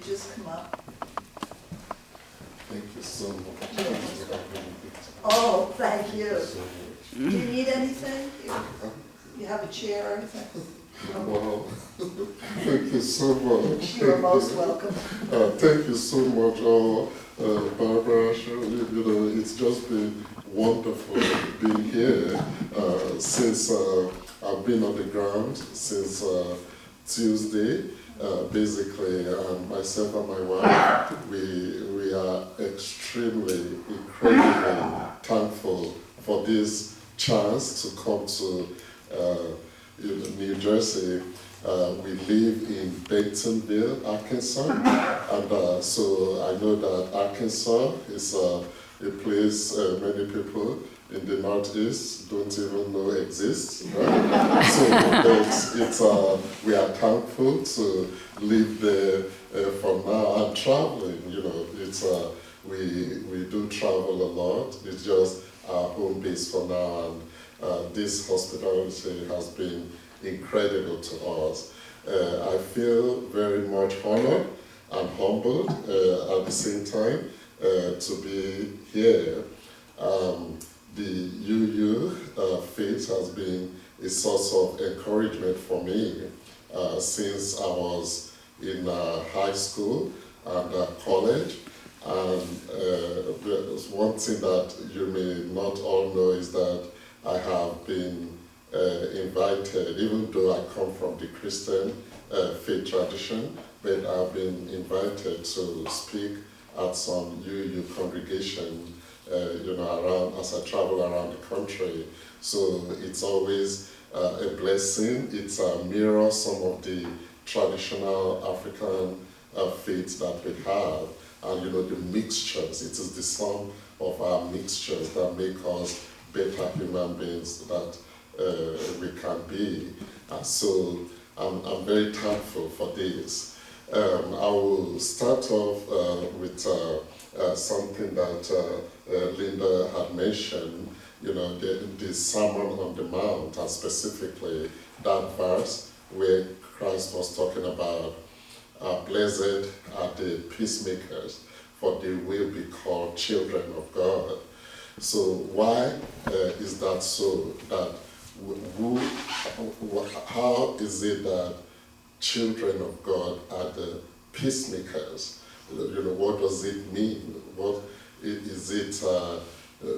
could just come up. Thank you so much. Oh, thank you. So much. Do you need anything? You have a chair or anything? Wow. Thank you so much. You're most welcome. Thank you so much, Barbara. You know, it's just been wonderful being here since I've been on the ground since Tuesday. Basically, myself and my wife, we are incredibly thankful for this chance to come to New Jersey. We live in Bentonville, Arkansas, and so I know that Arkansas is a place many people in the Northeast don't even know exists, right? So we are thankful to live there for now and traveling. You know, we do travel a lot. It's just our home base for now, and this hospitality has been incredible to us. I feel very much honored and humbled at the same time to be here. The UU faith has been a source of encouragement for me since I was in high school and college. And there's one thing that you may not all know is that I have been invited, even though I come from the Christian faith tradition, but I've been invited to speak at some UU congregation, you know, around as I travel around the country. So it's always a blessing. It's mirrors some of the traditional African faiths that we have, and you know, the mixtures. It is the sum of our mixtures that make us better human beings that we can be. And so I'm very thankful for this. I will start off with something that Linda had mentioned, you know, the Sermon on the Mount, and specifically that verse where Christ was talking about blessed are the peacemakers, for they will be called children of God. So why is that so? That how is it that children of God are the peacemakers? You know, what does it mean? What is it?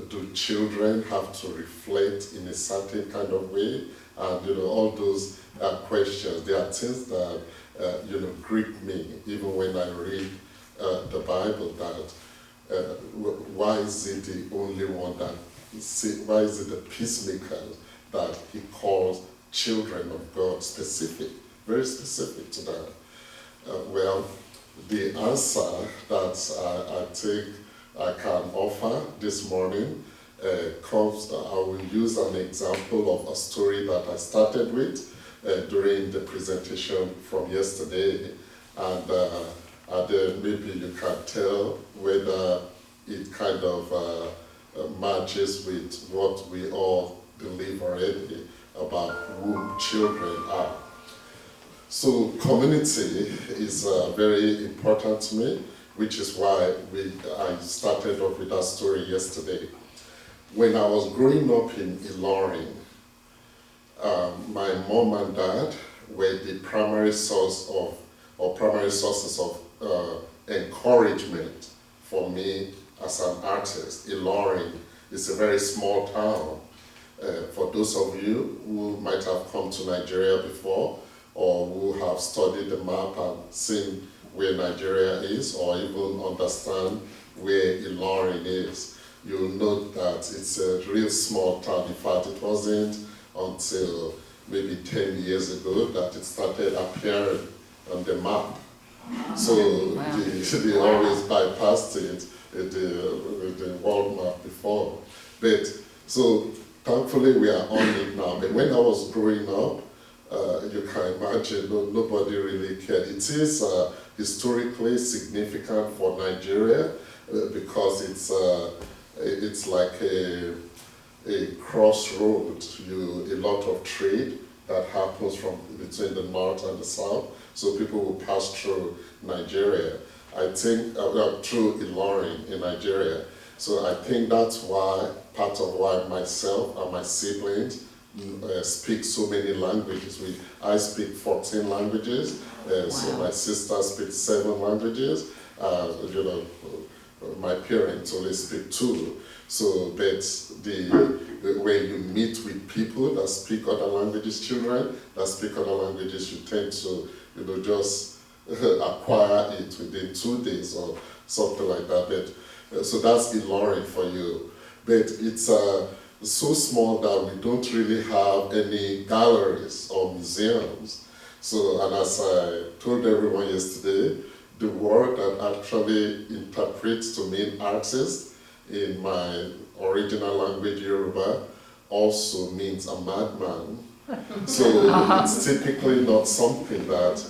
Do children have to reflect in a certain kind of way? And you know, all those questions. They are things that you know, grip me even when I read the Bible. That why is it the only one that? Why is it the peacemakers that he calls children of God? Specific, very specific to that. Well, the answer that I think I can offer this morning comes, I will use an example of a story that I started with during the presentation from yesterday, and then maybe you can tell whether it kind of matches with what we all believe already about whom children are. So community is very important to me, which is why I started off with that story yesterday. When I was growing up in Ilorin, my mom and dad were the primary sources of encouragement for me as an artist. Ilorin is a very small town. For those of you who might have come to Nigeria before, or who have studied the map and seen where Nigeria is, or even understand where Ilorin is, you'll note that it's a real small town. In fact, it wasn't until maybe 10 years ago that it started appearing on the map. So they always bypassed it with the world map before. But so thankfully we are on it now. But when I was growing up, you can imagine nobody really cared. It is historically significant for Nigeria because it's like a crossroad. A lot of trade that happens from between the north and the south So people will pass through Nigeria. I think, through Ilorin in Nigeria. So I think that's why, part of why myself and my siblings speak so many languages. I speak 14 languages, so my sister speaks 7 languages. My parents only speak 2. So that's when you meet with people that speak other languages, children that speak other languages, you tend to, just acquire it within 2 days or something like that. But so that's Ilorin for you. But it's so small that we don't really have any galleries or museums. So, and as I told everyone yesterday, the word that actually interprets to mean artist in my original language, Yoruba, also means a madman. So it's typically not something that,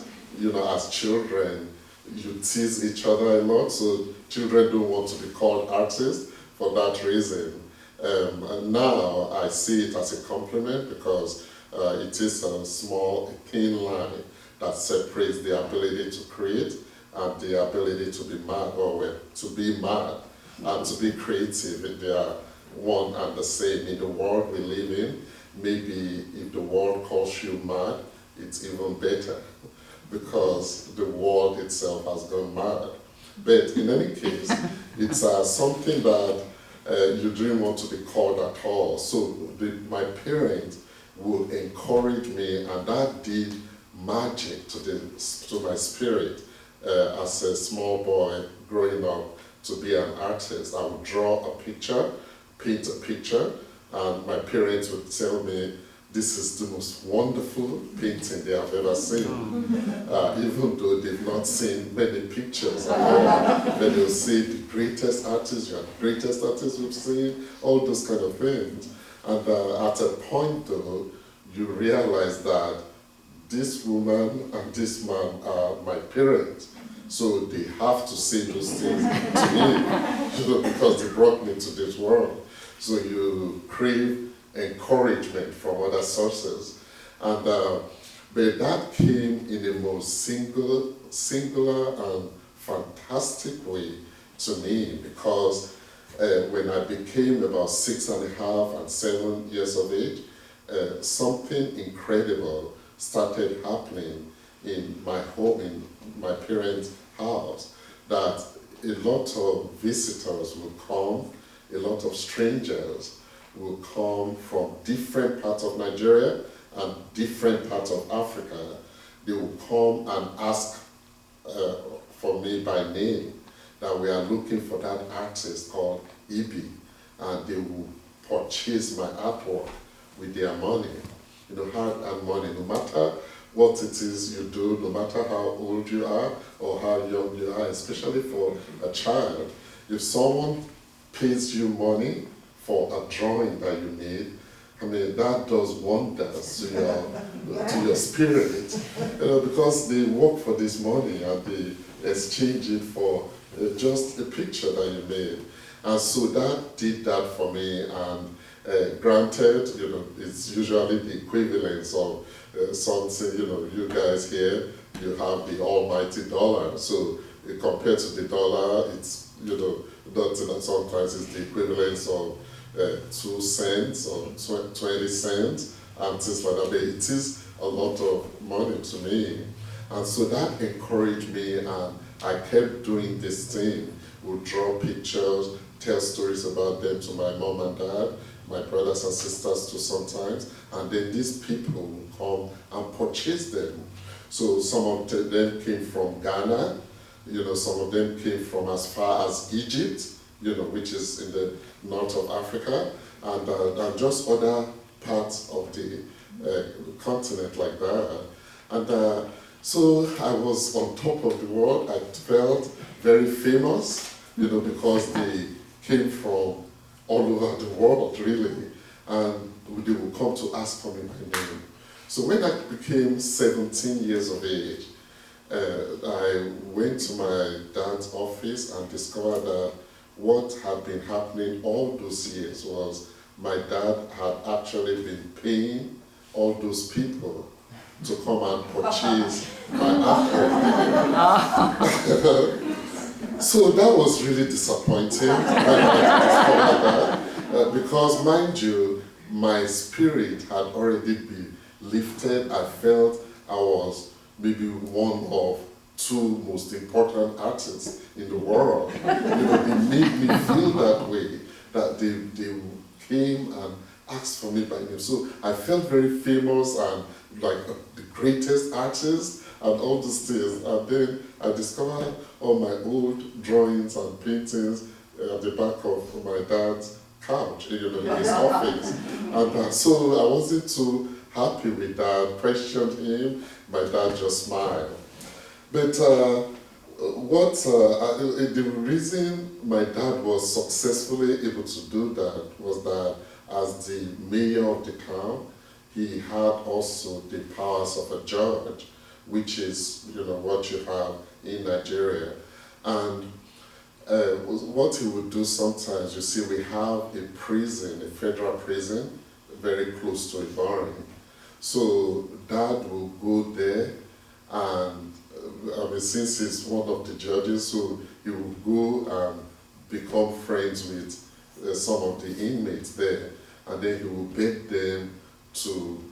as children, you tease each other a lot. So children don't want to be called artists for that reason. And now I see it as a compliment because it is a small, thin line that separates the ability to create and the ability to be mad, to be mad and to be creative. If they are one and the same in the world we live in, maybe if the world calls you mad, it's even better because the world itself has gone mad. But in any case, it's something that you didn't want to be called at all. So my parents would encourage me, and that did magic to my spirit. As a small boy growing up to be an artist, I would draw a picture, paint a picture, and my parents would tell me, this is the most wonderful painting they have ever seen. Even though they've not seen many pictures at all, but they'll say the greatest artist, you are the greatest artist we've seen, all those kind of things. And at a point though, you realize that this woman and this man are my parents. So they have to say those things to me, because they brought me to this world. So you crave encouragement from other sources. And but that came in the most singular and fantastic way to me, because when I became about 6.5 and 7 years of age, something incredible started happening in my home, in my parents' house, that a lot of visitors will come, a lot of strangers will come from different parts of Nigeria and different parts of Africa. They will come and ask for me by name, that we are looking for that artist called Ibi, and they will purchase my artwork with their money. Hard-earned money, no matter what it is you do, no matter how old you are or how young you are, especially for a child. If someone pays you money for a drawing that you made, that does wonders to your spirit, because they work for this money and they exchange it for just a picture that you made. And so that did that for me, and granted, it's usually the equivalence of something, you guys here, you have the almighty dollar. So compared to the dollar, it's, sometimes it's the equivalence of 2 cents or 20 cents and things like that. But it is a lot of money to me. And so that encouraged me, and I kept doing this thing. Would draw pictures, tell stories about them to my mom and dad, my brothers and sisters too sometimes, and then these people will come and purchase them. So some of them came from Ghana, some of them came from as far as Egypt, which is in the north of Africa, and just other parts of the continent like that. And so I was on top of the world. I felt very famous, because they came from all over the world, really, and they would come to ask for me by name. So when I became 17 years of age, I went to my dad's office and discovered that what had been happening all those years was my dad had actually been paying all those people to come and purchase my apple. So that was really disappointing when I discovered that, because mind you, my spirit had already been lifted. I felt I was maybe one of two most important artists in the world. They made me feel that way, that they came and asked for me by name. So I felt very famous and like the greatest artist and all these things. And then I discovered all my old drawings and paintings at the back of my dad's couch, in his office. And so I wasn't too happy with that, questioned him. My dad just smiled. But the reason my dad was successfully able to do that was that as the mayor of the town, he had also the powers of a judge, which is what you have in Nigeria. And what he would do sometimes, you see, we have a prison, a federal prison, very close to Ibadan. So Dad will go there, and since he's one of the judges, so he will go and become friends with some of the inmates there, and then he will beg them to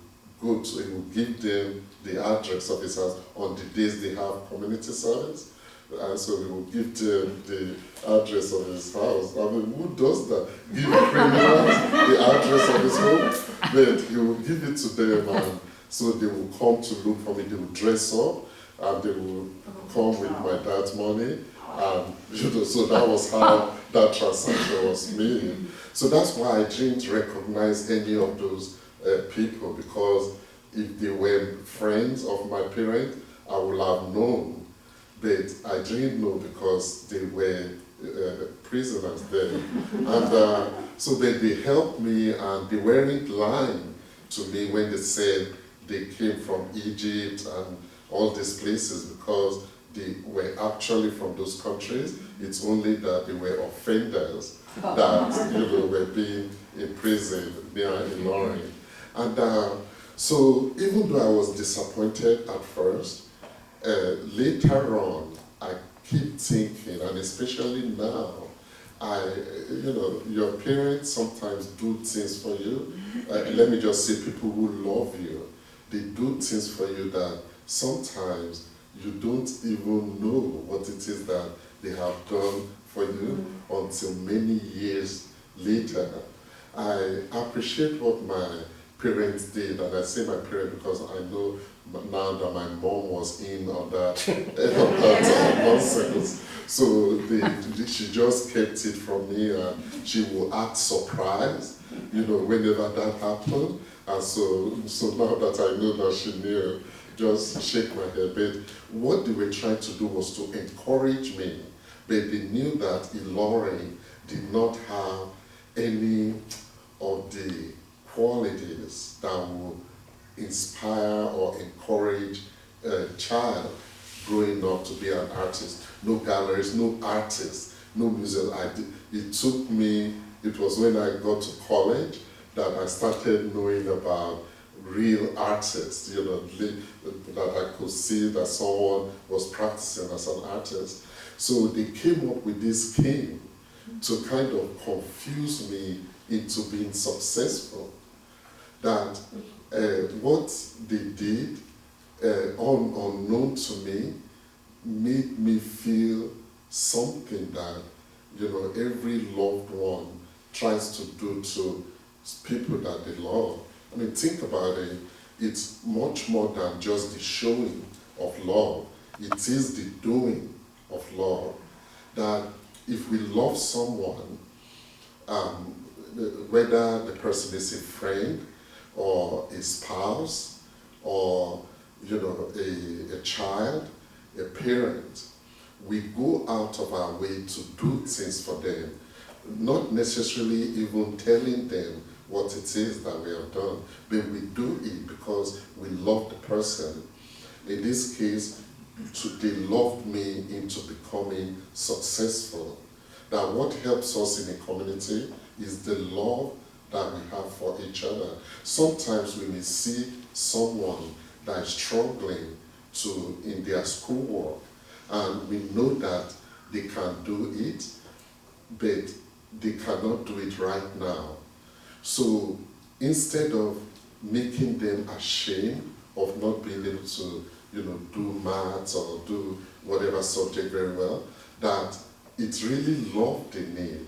go to, he will give them the address of his house on the days they have community service. And so he will give them the address of his house. I mean, who does that? Give criminals the address of his home? But he will give it to them, and so they will come to look for me. They will dress up, and they will come with my dad's money. And so that was how that transaction was made. So that's why I didn't recognize any of those people, because if they were friends of my parents, I would have known. But I didn't know because they were prisoners there. And so they helped me, and they weren't lying to me when they said they came from Egypt and all these places, because they were actually from those countries. It's only that they were offenders that were being imprisoned near Ilorin. And so even though I was disappointed at first, later on, I keep thinking, and especially now, your parents sometimes do things for you. Let me just say, people who love you, they do things for you that sometimes you don't even know what it is that they have done for you until many years later. I appreciate what my parents did, and I say my parents because I know now that my mom was in on that, nonsense. So she just kept it from me, and she will act surprised, whenever that happened. And so now that I know that she knew, just shake my head. But what they were trying to do was to encourage me. But they knew that Ilorin did not have any of the qualities that will inspire or encourage a child growing up to be an artist. No galleries, no artists, no museums. It took me, it was when I got to college that I started knowing about real artists, that I could see that someone was practicing as an artist. So they came up with this scheme to kind of confuse me into being successful. That what they did, unknown to me, made me feel something that, every loved one tries to do to people that they love. I mean, think about it. It's much more than just the showing of love. It is the doing of love. That if we love someone, whether the person is a friend or a spouse or a child, a parent, we go out of our way to do things for them, not necessarily even telling them what it is that we have done, but we do it because we love the person. In this case, they loved me into becoming successful. That what helps us in a community is the love that we have for each other. Sometimes we may see someone that are struggling in their schoolwork, and we know that they can do it, but they cannot do it right now. So instead of making them ashamed of not being able to, do maths or do whatever subject very well, that it's really love they need.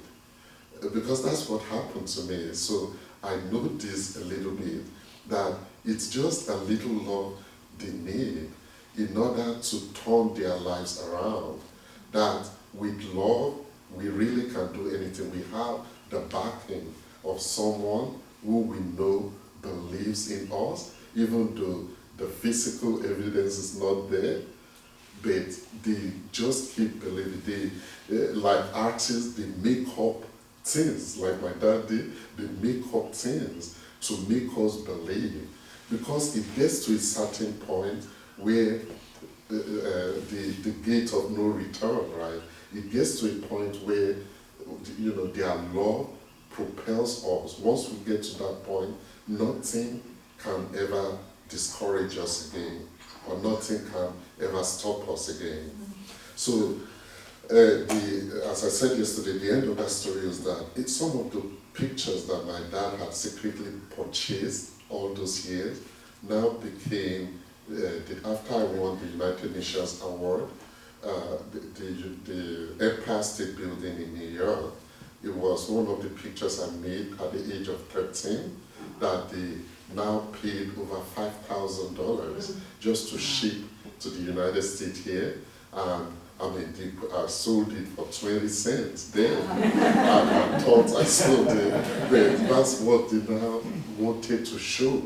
Because that's what happened to me. So I know this a little bit, that it's just a little love they need in order to turn their lives around. That with love, we really can do anything. We have the backing of someone who we know believes in us, even though the physical evidence is not there, but they just keep believing. Like artists, they make up things, like my dad did, they make up things to make us believe. Because it gets to a certain point where the gate of no return, right? It gets to a point where, their love propels us. Once we get to that point, nothing can ever discourage us again, or nothing can ever stop us again. So, as I said yesterday, the end of that story is that it's some of the pictures that my dad had secretly purchased all those years now became, after I won the United Nations Award, the Empire State Building in New York, it was one of the pictures I made at the age of 13 that they now paid over $5,000 just to ship to the United States here. And I sold it for 20 cents then. And I thought I sold it, but that's what they now wanted to show,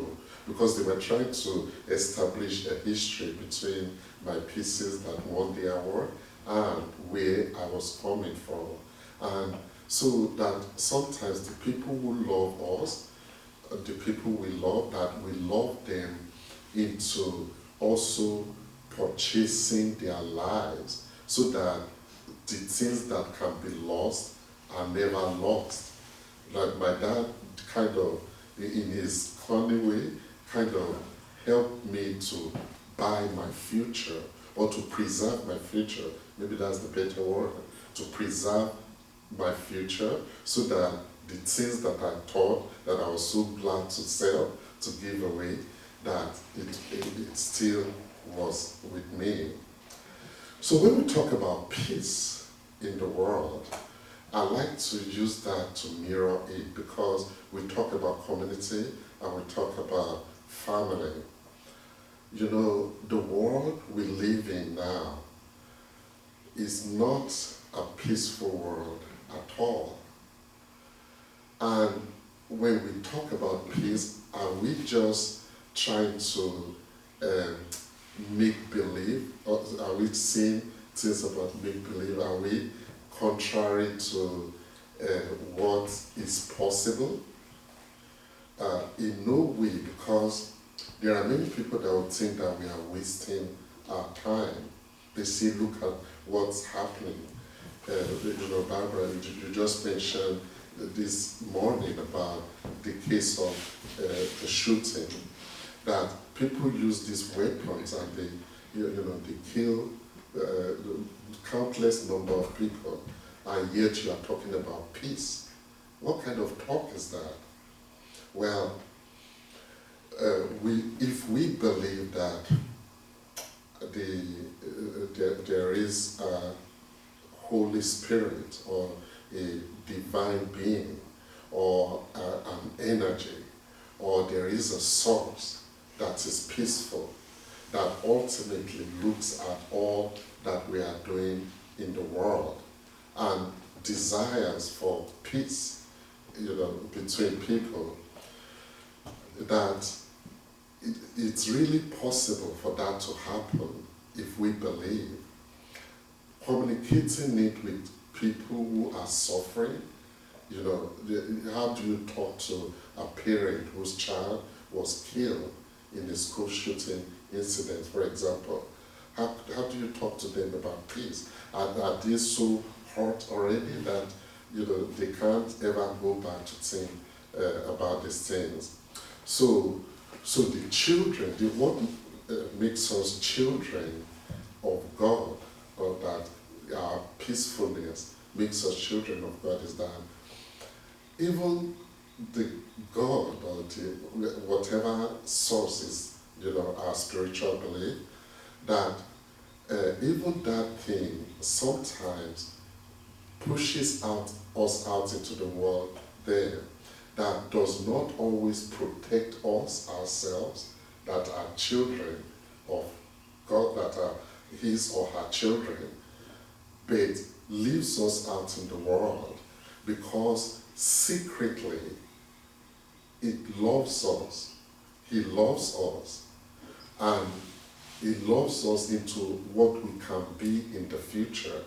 because they were trying to establish a history between my pieces that won the award and where I was coming from. And so that sometimes the people who love us, the people we love, that we love them into also purchasing their lives, so that the things that can be lost are never lost. Like my dad kind of, in his funny way, kind of helped me to buy my future, or to preserve my future. Maybe that's the better word, to preserve my future, so that the things that I thought that I was so glad to sell, to give away, that it still was with me. So when we talk about peace in the world, I like to use that to mirror it, because we talk about community and we talk about family. The world we live in now is not a peaceful world at all. And when we talk about peace, are we just trying to make believe, or are we saying things about make believe? Are we contrary to what is possible? In no way, because there are many people that would think that we are wasting our time. They say, look at what's happening. Barbara, you just mentioned this morning about the case of the shooting, that people use these weapons and they kill countless number of people, and yet you are talking about peace. What kind of talk is that? Well, if we believe that there is a Holy Spirit, or a divine being, or an energy, or there is a source that is peaceful, that ultimately looks at all that we are doing in the world and desires for peace, between people, that it's really possible for that to happen if we believe. Communicating it with people who are suffering, how do you talk to a parent whose child was killed in a school shooting incident, for example? How do you talk to them about peace? Are they so hurt already that they can't ever go back to think about these things? So the children, makes us children of God, or that our peacefulness makes us children of God, is that even the God or the, whatever source is, our spiritual belief, that even that thing sometimes pushes us out into the world there, that does not always protect us ourselves, that are children of God, that are his or her children, but leaves us out in the world because secretly it loves us. He loves us, and he loves us into what we can be in the future.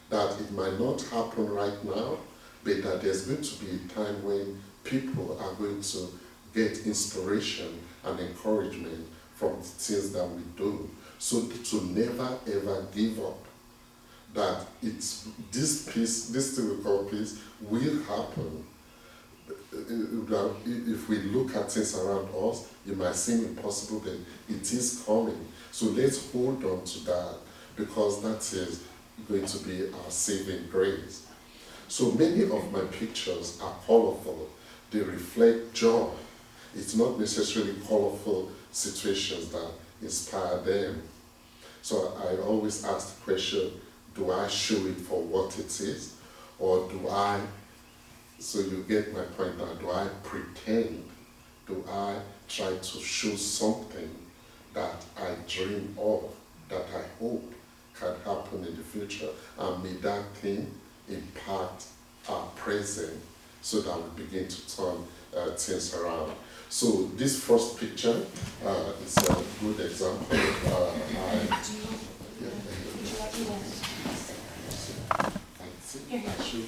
That it might not happen right now, but that there's going to be a time when people are going to get inspiration and encouragement from the things that we do. So to never ever give up, that it's this peace, this thing we call peace, will happen. If we look at things around us, it might seem impossible, but it is coming. So let's hold on to that, because that is going to be our saving grace. So many of my pictures are colorful. They reflect joy. It's not necessarily colorful situations that inspire them. So I always ask the question, do I show it for what it is? Or do I, so you get my point now, do I pretend? Do I try to show something that I dream of, that I hope can happen in the future? And may that thing impact our present so that we begin to turn things around. So this first picture is a good example. I should.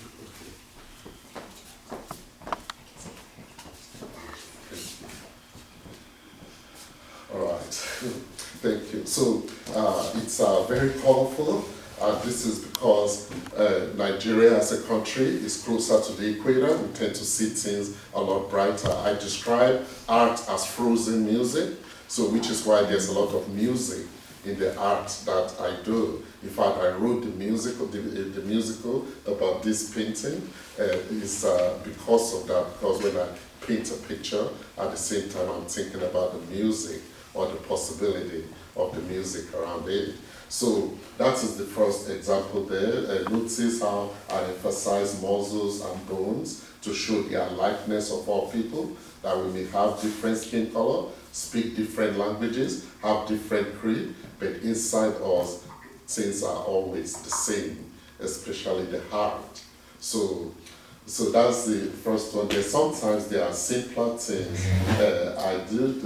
All right, thank you. So it's very colorful. This is because Nigeria as a country is closer to the equator. We tend to see things a lot brighter. I describe art as frozen music, so which is why there's a lot of music in the art that I do. In fact, I wrote the musical about this painting. Is because of that, because when I paint a picture, at the same time I'm thinking about the music or the possibility of the music around it. So that is the first example there. Notice how I emphasize muscles and bones to show their likeness of all people, that we may have different skin color, speak different languages, have different creed, but inside us, things are always the same, especially the heart. So that's the first one. Sometimes there are simpler things. I did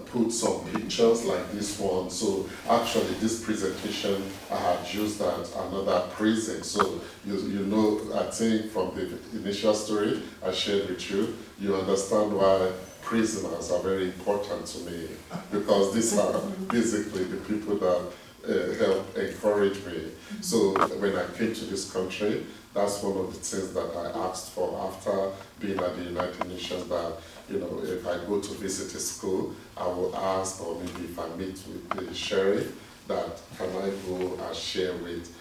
put some pictures like this one. So actually this presentation, I had used at another prison. So you know, I think from the initial story I shared with you, you understand why prisoners are very important to me, because these are basically the people that help encourage me. So when I came to this country, that's one of the things that I asked for after being at the United Nations, that, if I go to visit a school, I will ask, or maybe if I meet with the sheriff, that can I go and share with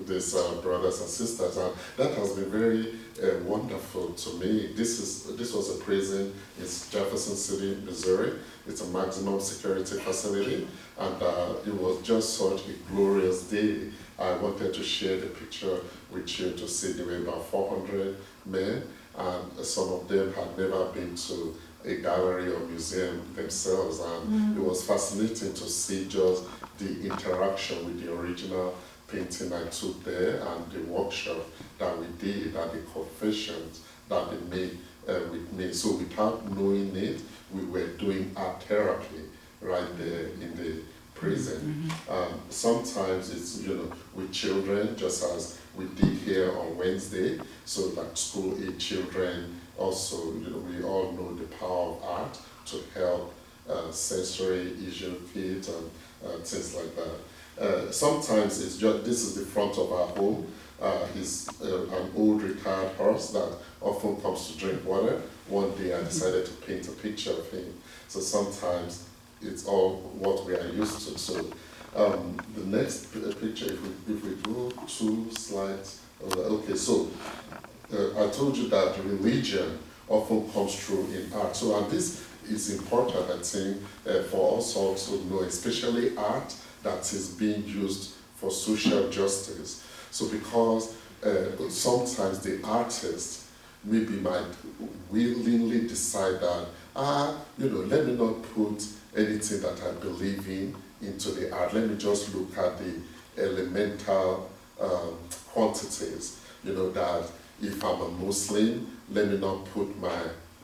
these brothers and sisters. And that has been very wonderful to me. This was a prison in Jefferson City, Missouri. It's a maximum security facility, and it was just such a glorious day. I wanted to share the picture with you to see there were about 400 men, and some of them had never been to a gallery or museum themselves, and it was fascinating to see just the interaction with the original painting I took there, and the workshop that we did, and the confessions that they made with me. So without knowing it, we were doing art therapy right there in the prison. Sometimes it's, with children, just as we did here on Wednesday, so like school-age children also, we all know the power of art to help sensory issue kids and things like that. Sometimes it's just, this is the front of our home. He's an old retired horse that often comes to drink water. One day I decided to paint a picture of him. So sometimes it's all what we are used to. So the next picture, if we go 2 slides, okay, so I told you that religion often comes through in art. So, and this is important, I think, for us also to know, especially art that is being used for social justice. So, because sometimes the artist maybe might willingly decide that, let me not put anything that I believe in into the art. Let me just look at the elemental quantities, that if I'm a Muslim, let me not put my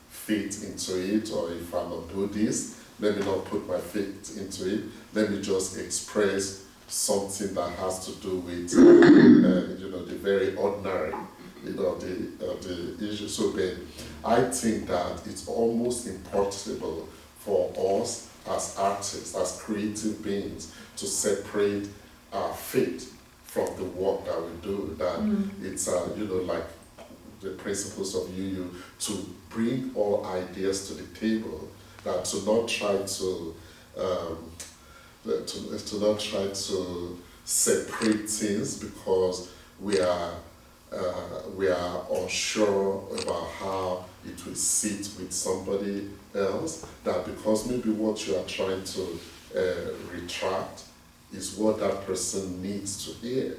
faith into it, or if I'm a Buddhist, let me not put my faith into it. Let me just express something that has to do with, the very ordinary, the issue. So then, I think that it's almost impossible for us as artists, as creative beings, to separate our faith from the work that we do. That it's, like the principles of UU, to bring all ideas to the table, that to not try to not try to separate things because we are unsure about how it will sit with somebody else, that because maybe what you are trying to retract is what that person needs to hear,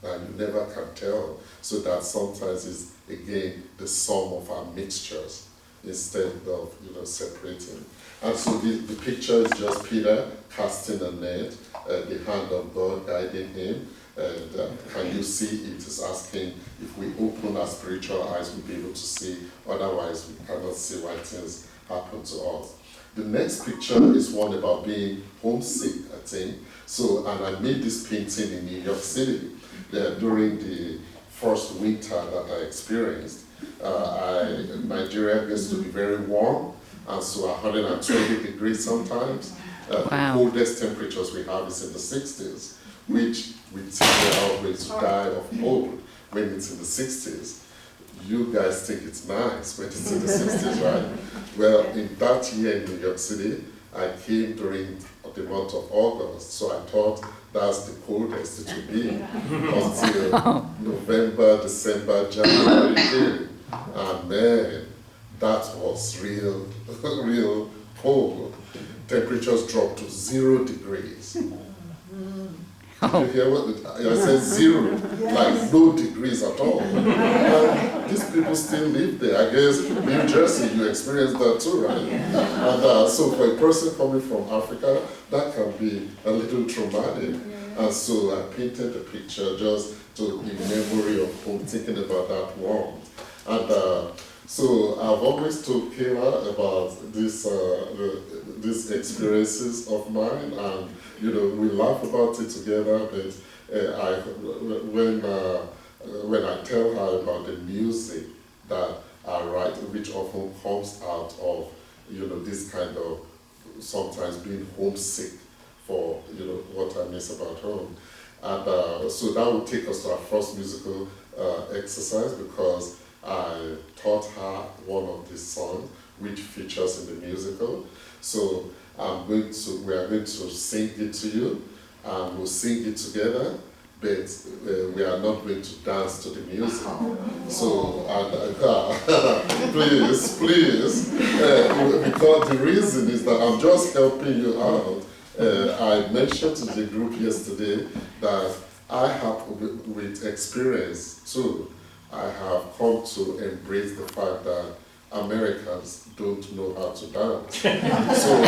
and you never can tell. So that sometimes is again the sum of our mixtures instead of separating. And so the picture is just Peter casting a net, the hand of God guiding him. And can you see it is asking if we open our spiritual eyes, we'll be able to see, otherwise we cannot see why things happen to us. The next picture is one about being homesick, I think. So, and I made this painting in New York City during the first winter that I experienced. Nigeria gets to be very warm, and so 120 degrees sometimes. The coldest temperatures we have is in the 60s, which we think we're all going to die of cold when it's in the 60s. You guys think it's nice when it's in the 60s, right? Well, in that year in New York City, I came during the month of August, so I thought that's the coldest it would be until November, December, January came. And man, that was real cold. Temperatures dropped to 0 degrees. Did you hear what I said? 0, like no degrees at all. And these people still live there. I guess New Jersey, you experienced that too, right? And so for a person coming from Africa, that can be a little traumatic. And so I painted the picture just in memory of home, thinking about that warmth. And so I've always told Kayla about these experiences of mine, and we laugh about it together. But when I tell her about the music that I write, which often comes out of this kind of sometimes being homesick for what I miss about home, and so that would take us to our first musical exercise, because I taught her one of the songs which features in the musical. So we are going to sing it to you, and we'll sing it together, but we are not going to dance to the music. So, please, because the reason is that I'm just helping you out. I mentioned to the group yesterday that I have, with experience too, I have come to embrace the fact that Americans don't know how to dance. So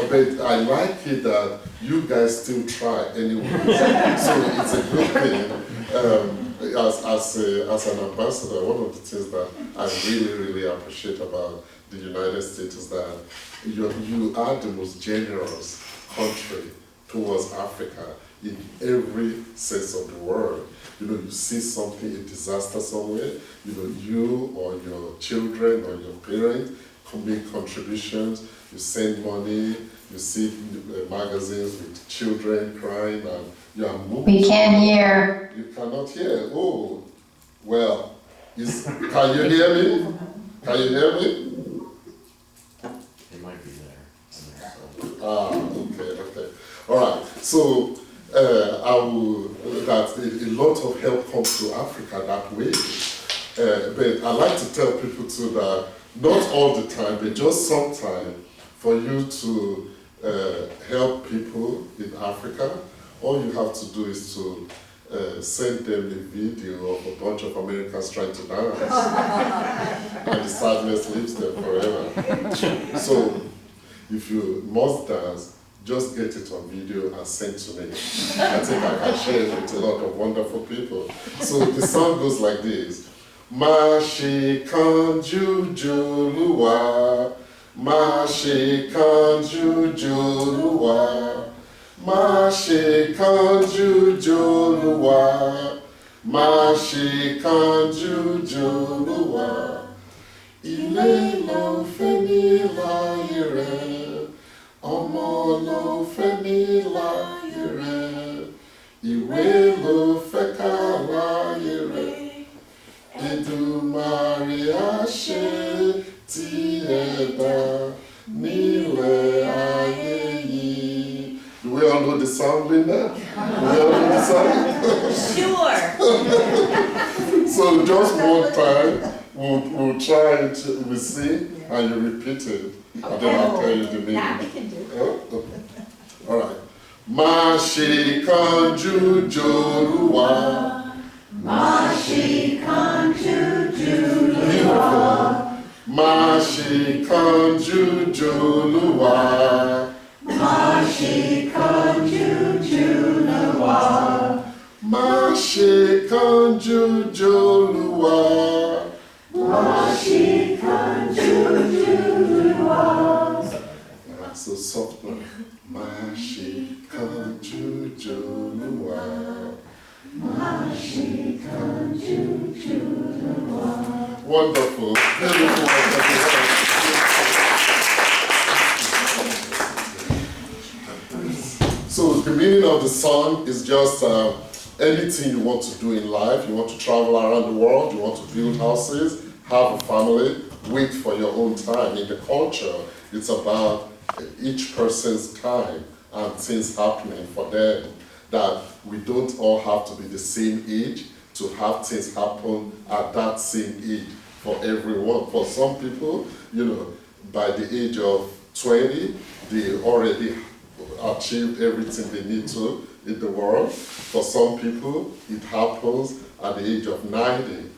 but I like it that you guys still try anyway. So it's a good thing. As an ambassador, one of the things that I really appreciate about the United States is that you are the most generous country towards Africa in every sense of the word. You see something, a disaster somewhere, you or your children or your parents can make contributions, you send money, you see magazines with children crying, and you are moved. We can't hear. You cannot hear. Oh, well, can you hear me? Can you hear me? It might be there. Okay. All right. So that a lot of help comes to Africa that way. But I like to tell people too that not all the time, but just sometimes, for you to help people in Africa, all you have to do is to send them a video of a bunch of Americans trying to dance. And the sadness leaves them forever. So if you must dance, just get it on video and send to me. I think I can share it with a lot of wonderful people. So the song goes like this. Mashi kanju juluwa, Mashi kanju juluwa, Mashi kanju juluwa, Mashi kanju juluwa, Ile lo femi láyé ọmọ ló fẹ́ mi láyé rẹ̀, ìwé ló fẹ́ ká láyé rẹ̀, Èdùmàrè á ṣe tí ẹ̀dá nílẹ̀ ayé yìí. Do we all know the song, Linda? Do we all know the song? Sure. So just one time, we'll try it, we'll sing, and you repeat it. And then I'll tell you the meaning. That we can do. All right. Mashi kanju joluwa, Mashi kanju juluwa, Mashi kanju joluwa, Mashi kanju juluwa, Mashi kanju joluwa, Mashi kanju juluwa. So soft now. Mashi kanju joluwa, Mashi kanju juluwa. wonderful, beautiful. So the meaning of the song is just anything you want to do in life. You want to travel around the world, you want to build houses, have a family, wait for your own time. In the culture, it's about each person's time and things happening for them. That we don't all have to be the same age to have things happen at that same age for everyone. For some people, by the age of 20, they already achieved everything they need to in the world. For some people, it happens at the age of 90.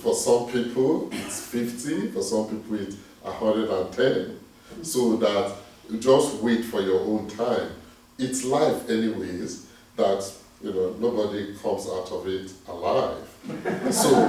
For some people, it's 50. For some people, it's 110. So that you just wait for your own time. It's life anyways, that nobody comes out of it alive. So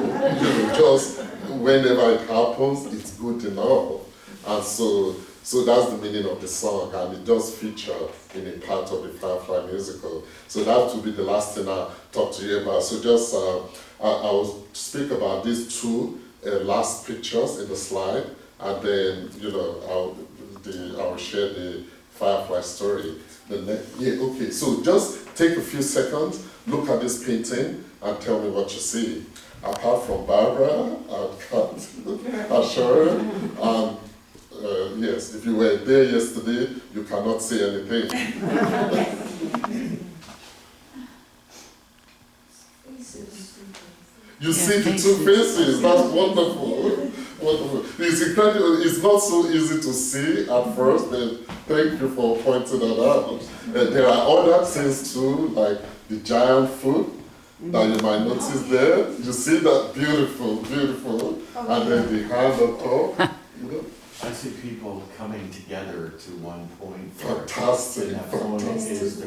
just whenever it happens, it's good enough. And so that's the meaning of the song, and it does feature in a part of the Firefly musical. So that will be the last thing I'll talk to you about. So just I will speak about these two last pictures in the slide, and then I'll share the Firefly story. Okay. So just take a few seconds, look at this painting, and tell me what you see. Apart from Barbara and Kat, Ashura, yes, if you were there yesterday, you cannot say anything. You see the two faces, that's wonderful. Wonderful. It's incredible. It's not so easy to see at first, but thank you for pointing that out. There are other things too, like the giant foot that you might notice there. You see that beautiful, and then the hand on top. I see people coming together to one point. Fantastic, And that point is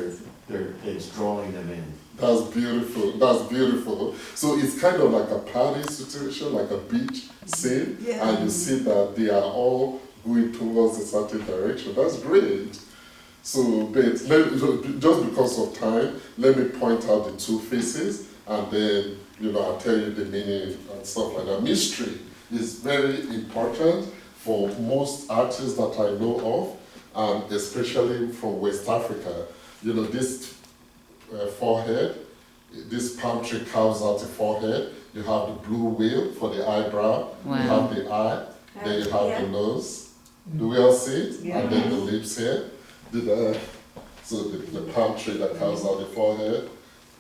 it's drawing them in. That's beautiful. So it's kind of like a party situation, like a beach scene, and you see that they are all going towards a certain direction. That's great. So, but just because of time, let me point out the two faces, and then I'll tell you the meaning and stuff like that. Mystery is very important for most artists that I know of, and especially from West Africa. This forehead, this palm tree carves out the forehead. You have the blue whale for the eyebrow. Wow. You have the eye, then you have the nose. Do we all see it? Yeah. And then the lips here. So the palm tree that carves out the forehead,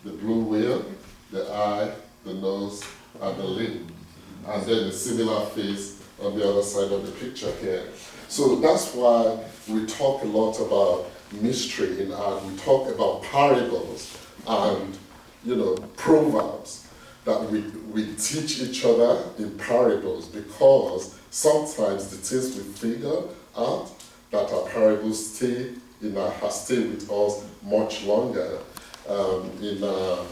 the blue whale, the eye, the nose, and the lip. And then a similar face on the other side of the picture here. So that's why we talk a lot about mystery in art. We talk about parables and, proverbs that we teach each other in parables, because sometimes the things we figure out that are parables stay with us much longer. In the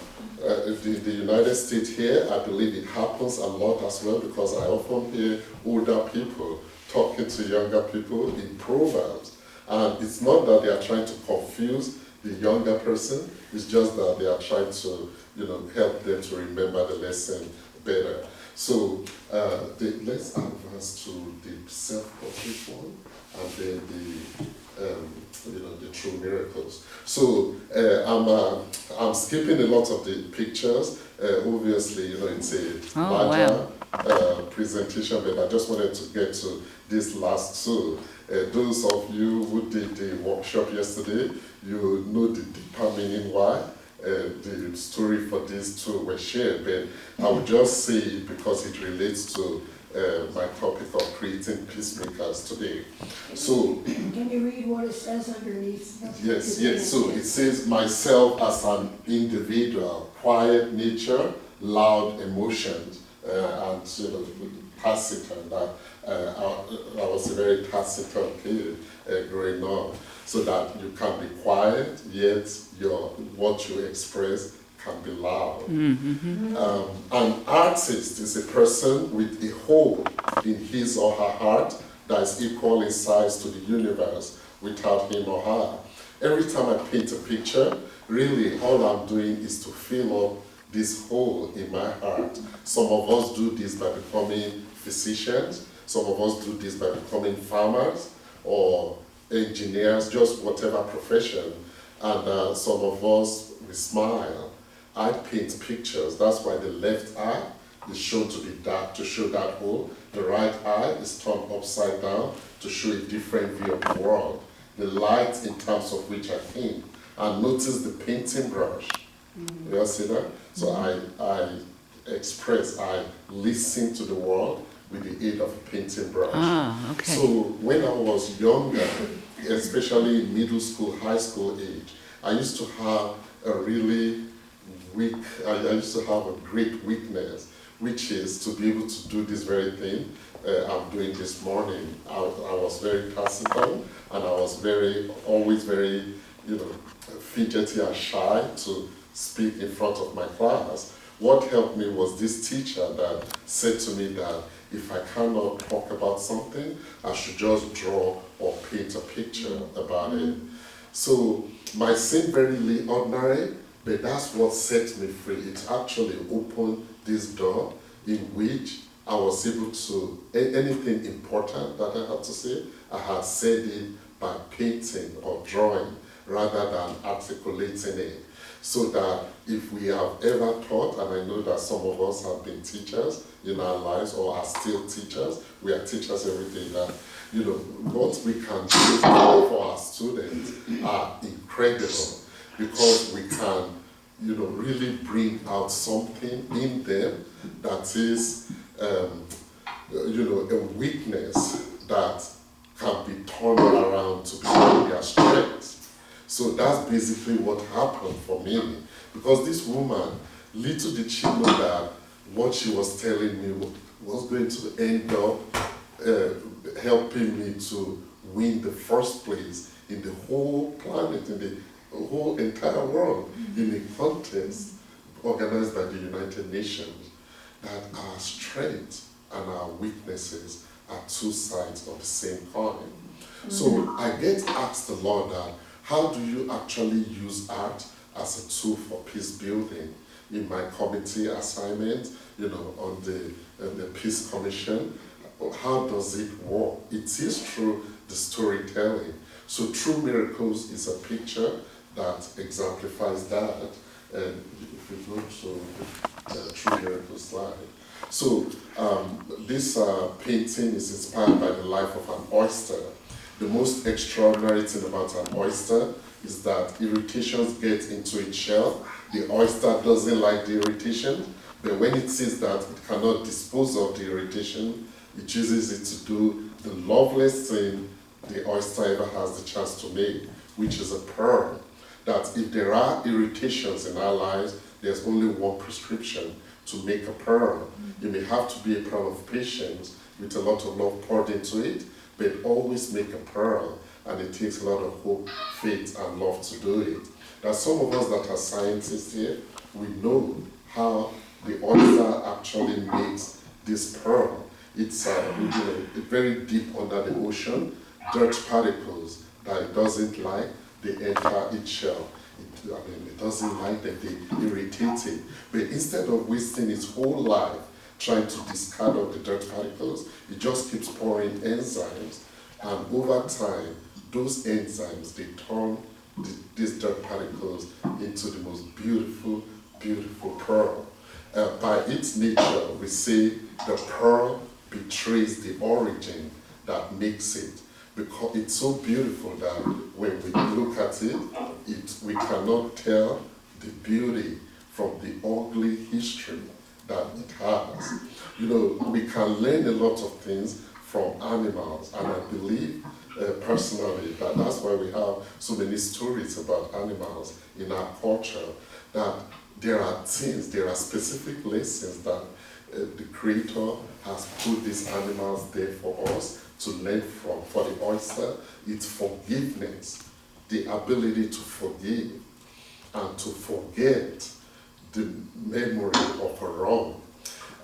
United States here, I believe it happens a lot as well, because I often hear older people talking to younger people in proverbs. And it's not that they are trying to confuse the younger person, it's just that they are trying to help them to remember the lesson better. So let's advance to the self-portrait one, and then the true miracles. So I'm skipping a lot of the pictures. Obviously, it's a larger presentation, but I just wanted to get to this last two. Those of you who did the workshop yesterday, you know the deeper meaning why the story for these two were shared, but I would just say it because it relates to my topic of creating peacemakers today. So, Can you read what it says underneath? yes. So it says, myself as an individual, quiet nature, loud emotions, and taciturn. I was a very taciturn kid growing up, so that you can be quiet, yet what you express can be loud. An artist is a person with a hole in his or her heart that is equal in size to the universe without him or her. Every time I paint a picture, really all I'm doing is to fill up this hole in my heart. Some of us do this by becoming physicians, some of us do this by becoming farmers or engineers, just whatever profession, and some of us, we smile. I paint pictures. That's why the left eye is shown to be dark to show that hole. The right eye is turned upside down to show a different view of the world. The light in terms of which I paint. And notice the painting brush. You all see that? So I express, I listen to the world with the aid of a painting brush. Okay. So when I was younger, especially in middle school, high school age, I used to have a great weakness, which is to be able to do this very thing I'm doing this morning. I was very taciturn, and I was always very, fidgety and shy to speak in front of my class. What helped me was this teacher that said to me that if I cannot talk about something, I should just draw or paint a picture about it. So might seem very ordinary, but that's what set me free. It actually opened this door in which I was able to, anything important that I had to say, I had said it by painting or drawing rather than articulating it. So that if we have ever taught, and I know that some of us have been teachers in our lives or are still teachers, we are teachers every day, that what we can do for our students are incredible, because we can really bring out something in them that is a weakness that can be turned around to become their strength. So that's basically what happened for me. Because this woman, little did she know that what she was telling me was going to end up helping me to win the first place in the whole planet, in the whole entire world, in a contest organized by the United Nations, that our strength and our weaknesses are two sides of the same coin. So I get asked a lot that, how do you actually use art as a tool for peace building? In my committee assignment, on the Peace Commission, how does it work? It is through the storytelling. So True Miracles is a picture that exemplifies that. And if you go to the True Miracles slide. So this painting is inspired by the life of an oyster. The the most extraordinary thing about an oyster is that irritations get into its shell. The oyster doesn't like the irritation, but when it sees that it cannot dispose of the irritation, it uses it to do the loveliest thing the oyster ever has the chance to make, which is a pearl. That if there are irritations in our lives, there's only one prescription to make a pearl. You may have to be a pearl of patience with a lot of love poured into it, but always make a pearl, and it takes a lot of hope, faith, and love to do it. There are some of us that are scientists here, we know how the oyster actually makes this pearl. It's very deep under the ocean, dirt particles that it doesn't like, they enter its shell. It doesn't like that, they irritate it. But instead of wasting its whole life trying to discard all the dirt particles, it just keeps pouring enzymes. And over time, those enzymes, they turn these dirt particles into the most beautiful, beautiful pearl. By its nature, we say the pearl betrays the origin that makes it, because it's so beautiful that when we look at it, we cannot tell the beauty from the ugly history that it has. You know, we can learn a lot of things from animals, and I believe personally that that's why we have so many stories about animals in our culture, that there are things, there are specific lessons that the Creator has put these animals there for us to learn from. For the oyster, it's forgiveness, the ability to forgive and to forget the memory of a wrong.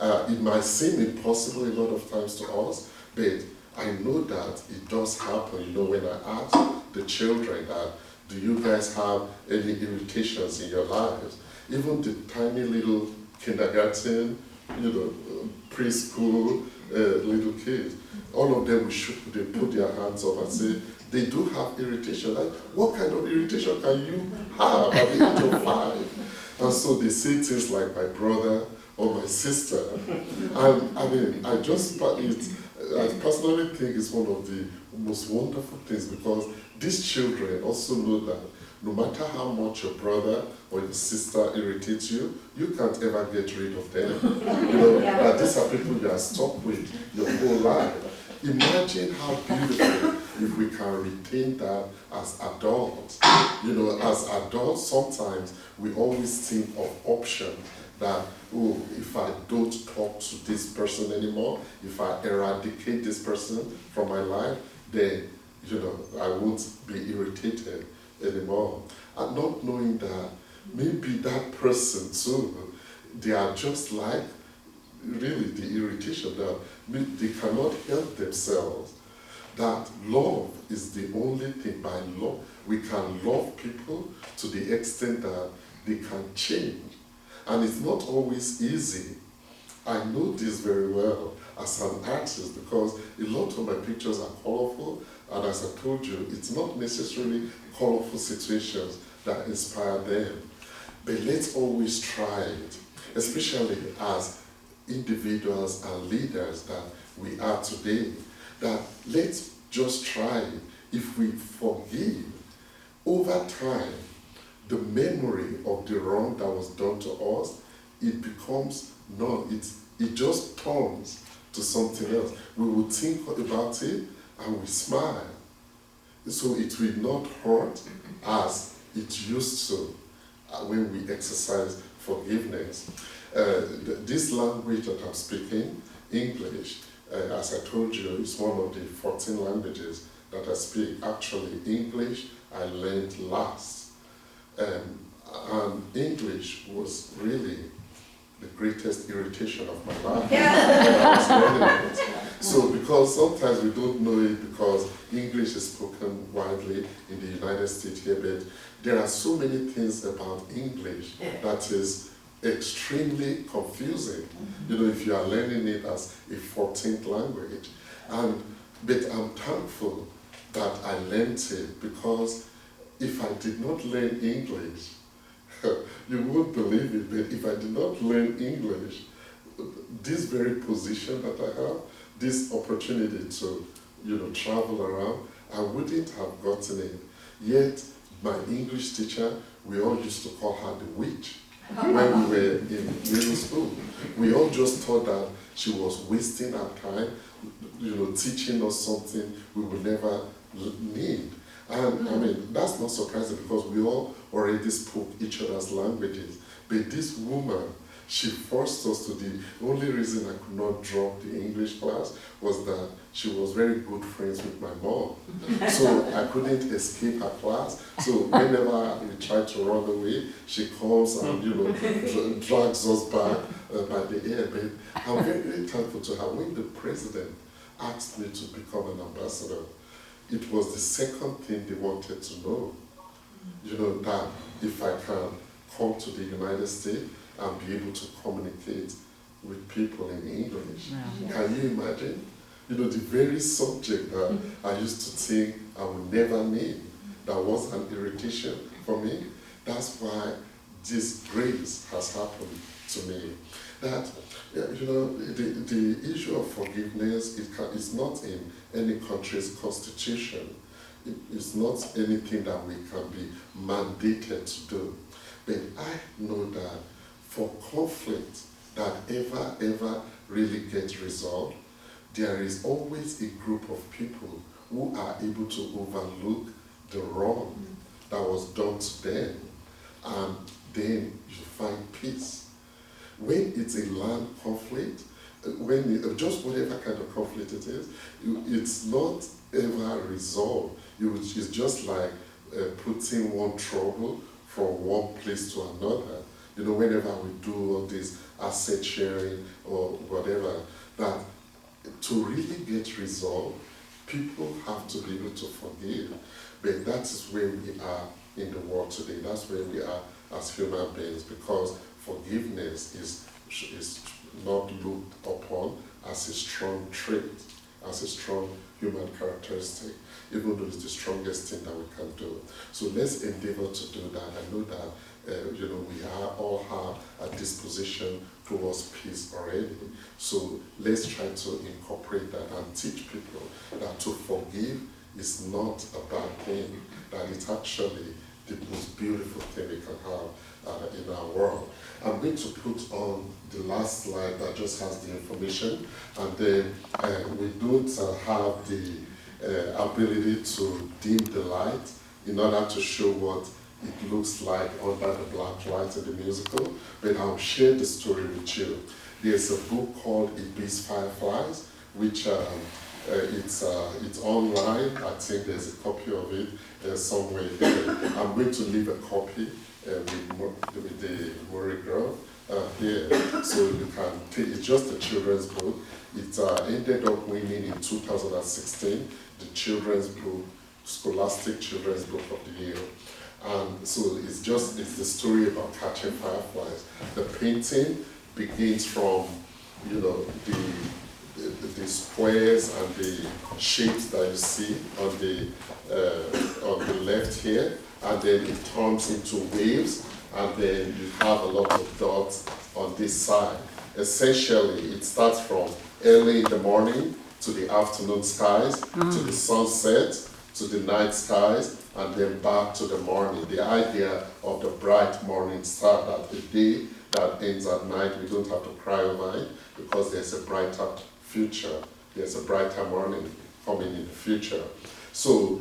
It might seem impossible a lot of times to us, but I know that it does happen. You know, when I ask the children that, do you guys have any irritations in your lives? Even the tiny little kindergarten, preschool little kids, all of them, they put their hands up and say, they do have irritation. Like, what kind of irritation can you have at the age of 5? And so they say things like my brother or my sister. And I mean, I personally think it's one of the most wonderful things, because these children also know that no matter how much your brother or your sister irritates you, you can't ever get rid of them. That these are people you are stuck with your whole life. Imagine how beautiful if we can retain that as adults. As adults, sometimes we always think of options that, oh, if I don't talk to this person anymore, if I eradicate this person from my life, then, I won't be irritated anymore. And not knowing that maybe that person too, they are just like really the irritation, that they cannot help themselves. That love is the only thing. By love, we can love people to the extent that they can change. And it's not always easy. I know this very well as an artist, because a lot of my pictures are colorful, and as I told you, it's not necessarily colorful situations that inspire them. But let's always try it, especially as individuals and leaders that we are today, that let's just try it. If we forgive, over time, the memory of the wrong that was done to us, it becomes none. It just turns to something else. We will think about it and we smile. So it will not hurt as it used to when we exercise forgiveness. This language that I'm speaking, English, as I told you, is one of the 14 languages that I speak. Actually, English I learned last. And English was really the greatest irritation of my life when I was learning it. So because sometimes we don't know it, because English is spoken widely in the United States here, but there are so many things about English that is extremely confusing, if you are learning it as a 14th language. But I'm thankful that I learned it, because if I did not learn English, you won't believe it, but if I did not learn English, this very position that I have, this opportunity to, travel around, I wouldn't have gotten it. Yet, my English teacher, we all used to call her the witch when we were in middle school. We all just thought that she was wasting our time, teaching us something we would never need. And I mean, that's not surprising because we all already spoke each other's languages. But this woman, she forced us to. The only reason I could not drop the English class was that she was very good friends with my mom. So I couldn't escape her class. So whenever we tried to run away, she comes and, drags us back by the ear. But I'm very, very thankful to her. When the president asked me to become an ambassador, it was the second thing they wanted to know. That if I can come to the United States and be able to communicate with people in English. Wow. Can you imagine? The very subject that I used to think I would never need, that was an irritation for me. That's why this grace has happened to me. That, the issue of forgiveness is not in any country's constitution. It's not anything that we can be mandated to do. But I know that for conflict that ever really gets resolved, there is always a group of people who are able to overlook the wrong that was done to them, and then you find peace. When it's a land conflict, just whatever kind of conflict it is, it's not ever resolved. It's just like putting one trouble from one place to another. Whenever we do all this asset sharing or whatever, that to really get resolved, people have to be able to forgive. But that is where we are in the world today. That's where we are as human beings, because forgiveness is not looked upon as a strong trait, as a strong human characteristic, even though it's the strongest thing that we can do. So let's endeavor to do that. I know that we all have a disposition towards peace already. So let's try to incorporate that and teach people that to forgive is not a bad thing, that it's actually the most beautiful thing we can have in our world. I'm going to put on the last slide that just has the information, and then we don't have the ability to dim the light in order to show what it looks like under the black light in the musical, but I'll share the story with you. There's a book called Ibiyinka Fireflies, which it's online. I think there's a copy of it somewhere here. I'm going to leave a copy with the Murray Grove here, so you can take. It's just a children's book. It ended up winning in 2016 the children's book, Scholastic Children's Book of the Year. And so it's the story about catching fireflies. The painting begins from, the squares and the shapes that you see on the left here, and then it turns into waves, and then you have a lot of dots on this side. Essentially, it starts from early in the morning to the afternoon skies, to the sunset, to the night skies, and then back to the morning. The idea of the bright morning star, that the day that ends at night, we don't have to cry over it, because there's a brighter future. There's a brighter morning coming in the future. So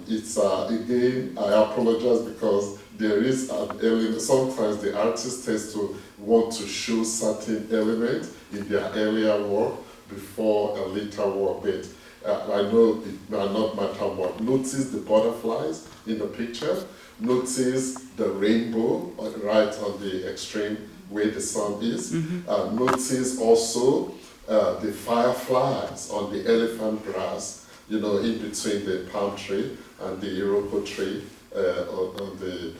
it's, again, I apologize because there is an element. Sometimes the artist tends to want to show certain elements in their earlier work before a later work. But I know it may not matter what. Notice the butterflies in the picture. Notice the rainbow right on the extreme where the sun is. Notice also the fireflies on the elephant grass, in between the palm tree and the Iroko tree on the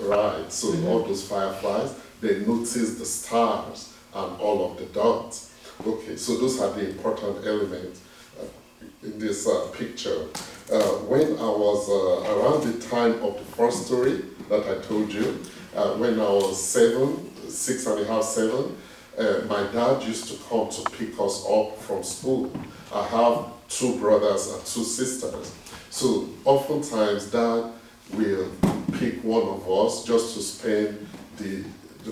right. So all those fireflies. Then notice the stars and all of the dots. Okay, so those are the important elements in this picture. When I was around the time of the first story that I told you, when I was 6 and a half, 7, my dad used to come to pick us up from school. I have 2 brothers and 2 sisters. So oftentimes Dad will pick one of us just to spend the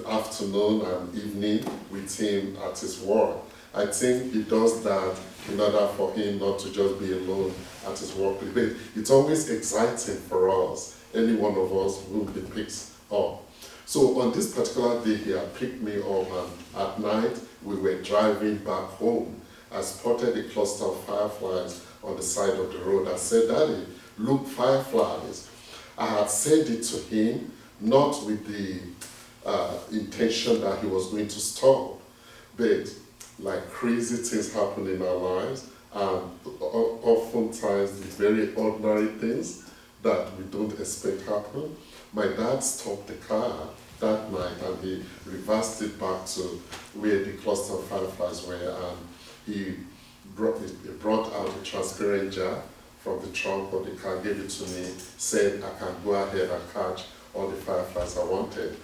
afternoon and evening with him at his work. I think he does that in order for him not to just be alone at his workplace. But it's always exciting for us, any one of us who he picks up. So on this particular day, he had picked me up, and at night we were driving back home. I spotted a cluster of fireflies on the side of the road. I said, "Daddy, look, fireflies." I had said it to him, not with the intention that he was going to stop, but like crazy things happen in our lives, and oftentimes it's very ordinary things that we don't expect happen. My dad stopped the car that night and he reversed it back to where the cluster of fireflies were, and he brought out a transparent jar from the trunk of the car, gave it to me, said I can go ahead and catch all the fireflies I wanted.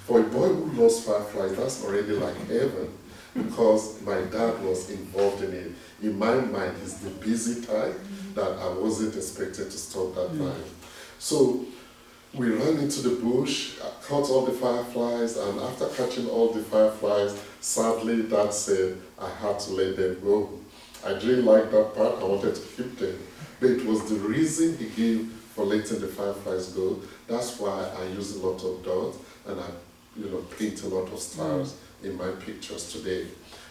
For a boy who loves fireflies, that's already like heaven, because my dad was involved in it. In my mind, he's the busy type that I wasn't expected to stop that time. So we ran into the bush, caught all the fireflies, and after catching all the fireflies, sadly, Dad said I had to let them go. I didn't like that part, I wanted to keep them. But it was the reason he gave for letting the fireflies go. That's why I use a lot of dots, and I paint a lot of stars in my pictures today.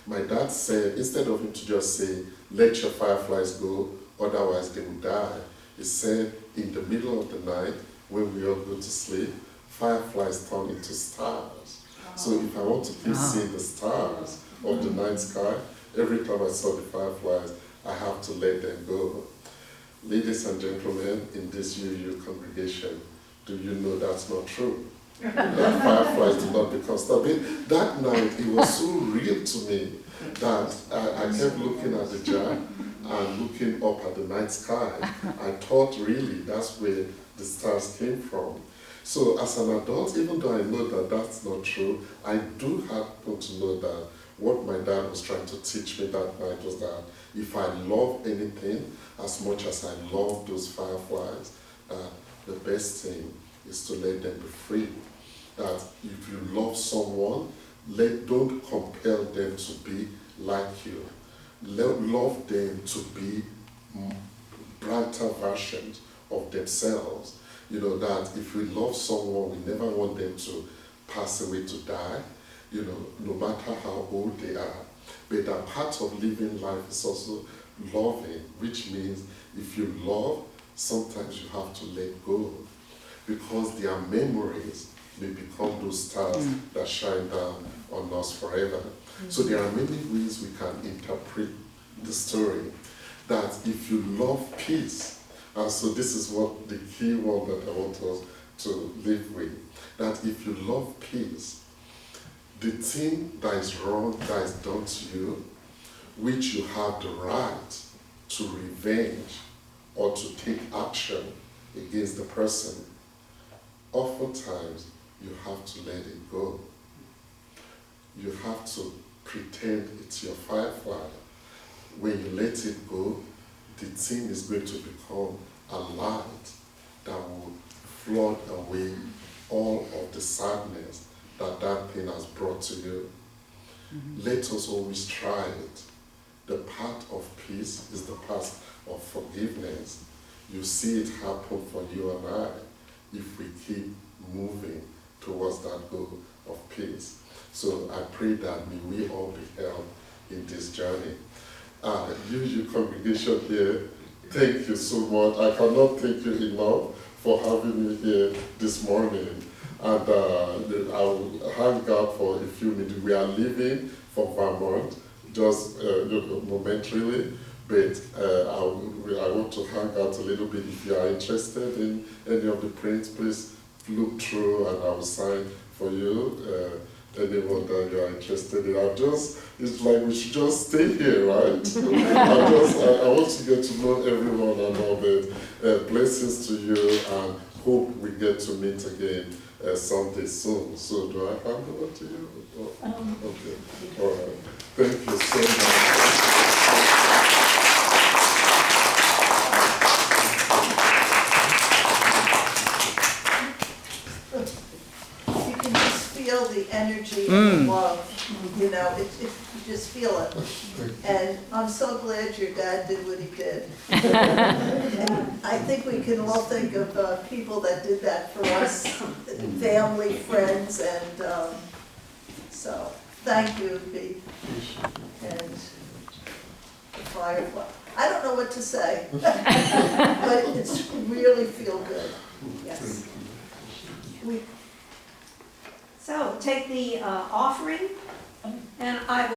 My dad said, instead of him to just say, "Let your fireflies go, otherwise they will die," he said, in the middle of the night, when we all go to sleep, fireflies turn into stars. So if I want to keep seeing the stars of the night sky, every time I saw the fireflies, I have to let them go. Ladies and gentlemen, in this UU congregation, do you know that's not true? That fireflies do not become stars. That night, it was so real to me that I kept looking at the jar and looking up at the night sky. I thought really that's where the stars came from. So as an adult, even though I know that that's not true, I do happen to know that what my dad was trying to teach me that night was that if I love anything as much as I love those fireflies, the best thing is to let them be free. That if you love someone, don't compel them to be like you. Love them to be brighter versions of themselves. That if we love someone, we never want them to pass away to die, no matter how old they are. But a part of living life is also loving, which means if you love, sometimes you have to let go, because their memories may become those stars that shine down on us forever. So there are many ways we can interpret the story. That if you love peace, and so this is what the key one that I want us to live with, that if you love peace, the thing that is wrong, that is done to you, which you have the right to revenge or to take action against the person, oftentimes you have to let it go. You have to pretend it's your firefly. When you let it go, the thing is going to become a light that will flood away all of the sadness that thing has brought to you. Let us always try it. The path of peace is the path of forgiveness. You see it happen for you and I if we keep moving towards that goal of peace. So I pray that may we all be helped in this journey. You congregation here, thank you so much. I cannot thank you enough for having me here this morning. And I will hang out for a few minutes. We are leaving for Vermont, just momentarily, but I want to hang out a little bit. If you are interested in any of the prints, please look through and I will sign for you. Anyone that you are interested in. It's like we should just stay here, right? I want to get to know everyone and all that. Blessings to you and hope we get to meet again someday soon. So do I hand over to you? Oh, okay. All right. Thank you so much. and the love, you know, you just feel it. And I'm so glad your dad did what he did. And I think we can all think of people that did that for us, family, friends, and so, thank you, Pete. And the firefly. I don't know what to say, but it's really feel good, yes. So take the offering, and I will